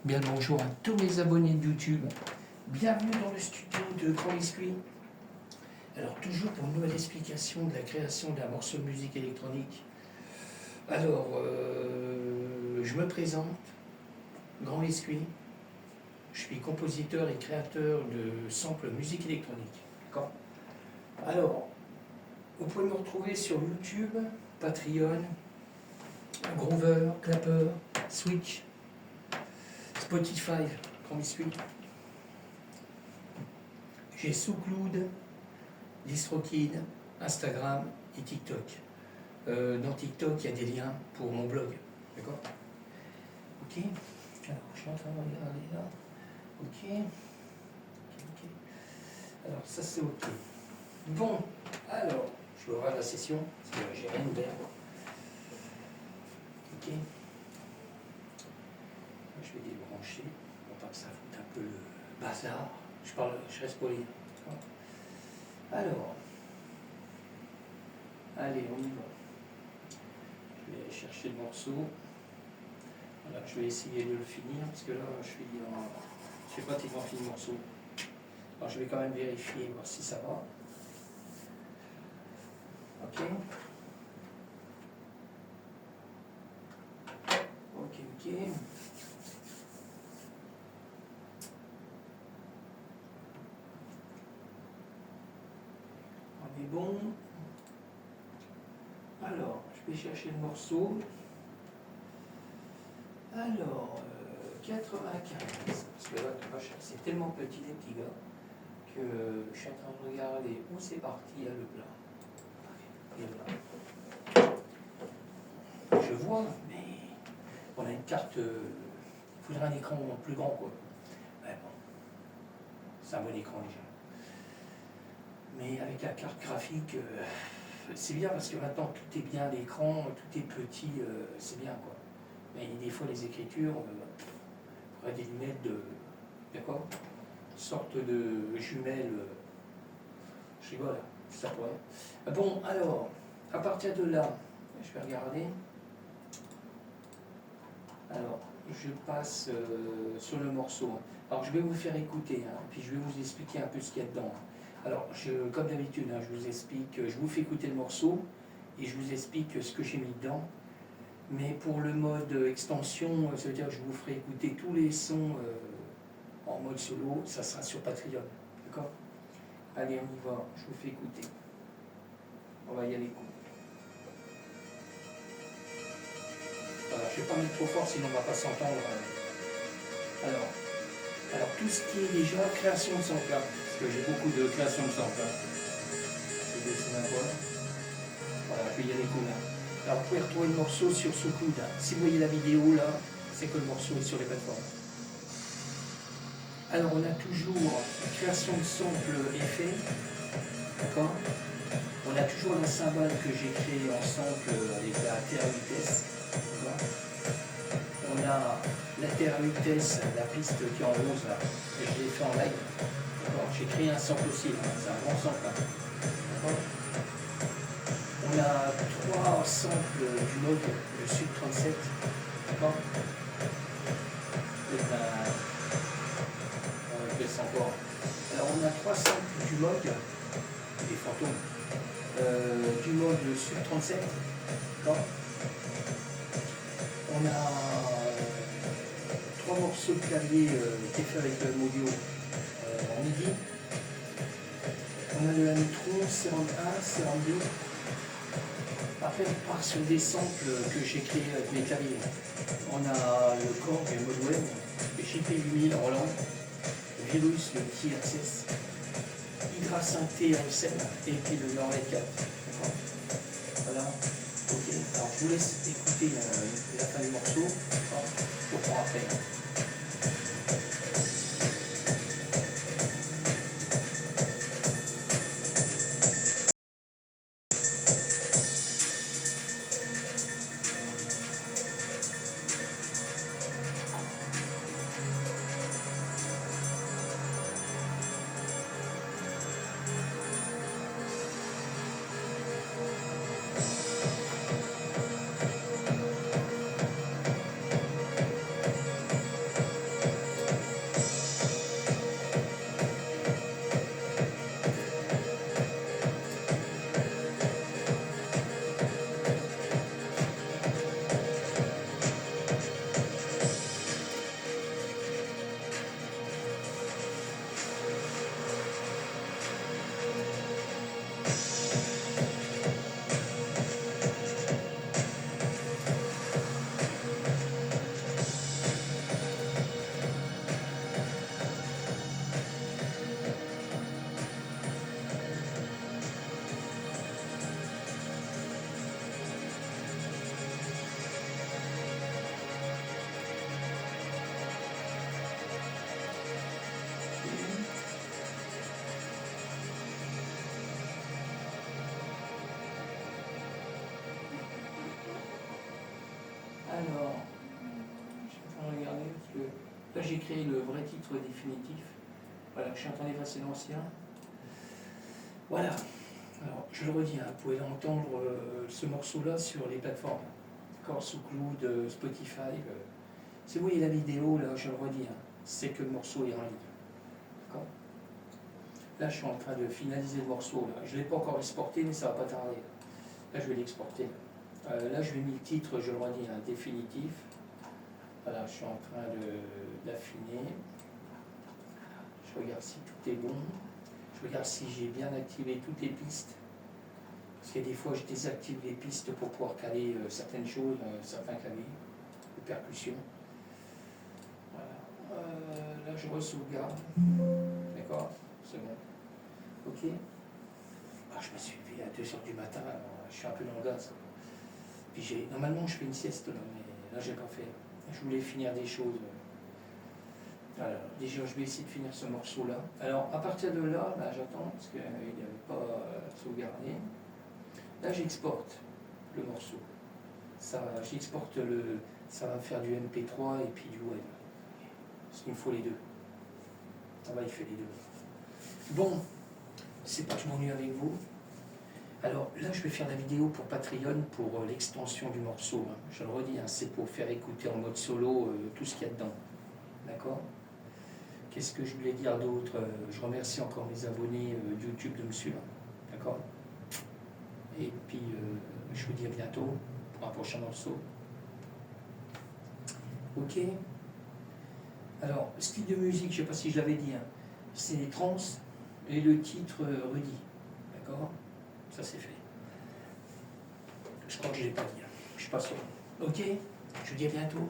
Bien le bonjour à tous les abonnés de YouTube. Bienvenue dans le studio de Grand Biscuit. Alors toujours pour une nouvelle explication de la création d'un morceau de musique électronique. Alors, je me présente, Grand Biscuit. Je suis compositeur et créateur de samples musique électronique. D'accord ? Alors, vous pouvez me retrouver sur YouTube, Patreon, Groover, Clapper, Switch, Spotify, Grand Biscuit. J'ai SoundCloud, DistroKid, Instagram et TikTok. Dans TikTok, il y a des liens pour mon blog. D'accord ? Ok. Alors, je suis en train de regarder là. Ok. Alors, ça c'est ok. Bon, alors, je vais ouvrir la session, parce que j'ai rien ouvert. Ok. Je vais débrancher, pour pas que ça foute un peu le bazar. Je reste poli. Alors, allez, on y va. Je vais aller chercher le morceau. Voilà, je vais essayer de le finir, parce que là, je fais pratiquement fini le morceau. Alors, je vais quand même vérifier, voir si ça va. Ok. Ok. On est bon. Alors, je vais chercher le morceau. Alors, 95. Parce que là, c'est tellement petit, les petits gars, que je suis en train de regarder où c'est parti à le plat. Et là. Je vois, mais on a une carte. Il faudrait un écran plus grand, quoi. Mais bon, c'est un bon écran déjà. Mais avec la carte graphique, c'est bien parce que maintenant tout est bien à l'écran, tout est petit, c'est bien, quoi. Mais des fois, les écritures, il faudrait des lunettes de. D'accord ? Une sorte de jumelle. Je rigole, ça pourrait. Bon, alors, à partir de là, je vais regarder. Alors, je passe sur le morceau. Alors, je vais vous faire écouter, hein, puis je vais vous expliquer un peu ce qu'il y a dedans. Alors, comme d'habitude, hein, je vous explique, je vous fais écouter le morceau et je vous explique ce que j'ai mis dedans. Mais pour le mode extension, ça veut dire que je vous ferai écouter tous les sons en mode solo, ça sera sur Patreon. D'accord ? Allez, on y va, je vous fais écouter. On va y aller. Voilà, je ne vais pas mettre trop fort, sinon on ne va pas s'entendre. Alors, tout ce qui est déjà création de samples, parce que j'ai beaucoup de création de samples. Je vais baisser ma voix. Voilà, je vais y aller comme là. Alors, vous pouvez retrouver le morceau sur SoundCloud. Si vous voyez la vidéo là, c'est que le morceau est sur les plateformes. Alors, on a toujours la création de samples effets. D'accord ? On a toujours la cymbale que j'ai créée en sample avec la terre vitesse. D'accord ? On a la terre vitesse, la piste qui est en rose là, et je l'ai fait en live. D'accord ? J'ai créé un sample aussi, hein. C'est un grand sample. Hein. D'accord ? On a 3 samples du mode, le Sud 37. D'accord ? On baisse encore. Alors on a 3 samples du mode, des fantômes, du mode Sud 37. D'accord ? On a 3 morceaux de clavier qui est fait avec le Modio en MIDI. On a le Amitron, 41, 42. Après, on part sur des samples que j'ai créés avec mes claviers. On a le Korg et le Modweb, le JP8000 Roland, le Virus, le TRSS, Hydra Synthé M7 et puis le Norway 4. Voilà. Ok. Alors je vous laisse écouter la fin du morceau. Je reprends après. j'ai créé le vrai titre définitif. Voilà, je suis en train d'effacer l'ancien. Voilà. Alors, je le redis, hein, vous pouvez entendre ce morceau-là sur les plateformes. D'accord, SoundCloud, Spotify. Si vous voyez la vidéo, là, je le redis, hein, c'est que le morceau est en ligne. D'accord. Là, je suis en train de finaliser le morceau. Là. Je ne l'ai pas encore exporté, mais ça ne va pas tarder. Là, je vais l'exporter. Là, je vais mettre le titre, je le redis, hein, définitif. Voilà, je suis en train d'affiner. Je regarde si tout est bon. Je regarde si j'ai bien activé toutes les pistes. Parce que des fois, je désactive les pistes pour pouvoir caler certaines choses, certains claviers de percussion. Voilà. Là, je re-sauvegarde. D'accord, c'est bon. Ok. Ah, je me suis levé à 2h du matin, alors, je suis un peu dans le gaz. Puis normalement, je fais une sieste, là, mais là, j'ai pas fait. Je voulais finir des choses. Alors, déjà, je vais essayer de finir ce morceau-là. Alors, à partir de là, bah, j'attends, parce qu'il n'avait pas sauvegardé. Là, j'exporte le morceau. J'exporte ça va me faire du MP3 et puis du web. Parce qu'il me faut les deux. On va y faire les deux. Bon, c'est pas que je m'ennuie avec vous. Alors là, je vais faire la vidéo pour Patreon pour l'extension du morceau. Hein. Je le redis, hein, c'est pour faire écouter en mode solo tout ce qu'il y a dedans. D'accord? Qu'est-ce que je voulais dire d'autre? Je remercie encore mes abonnés YouTube de me suivre. D'accord? Et puis, je vous dis à bientôt pour un prochain morceau. Ok? Alors, style de musique, je ne sais pas si je l'avais dit, hein, c'est les trans et le titre Rudy. D'accord? Ça, c'est fait. Je crois que je ne l'ai pas dit. Je ne suis pas sûr. Ok? Je vous dis à bientôt.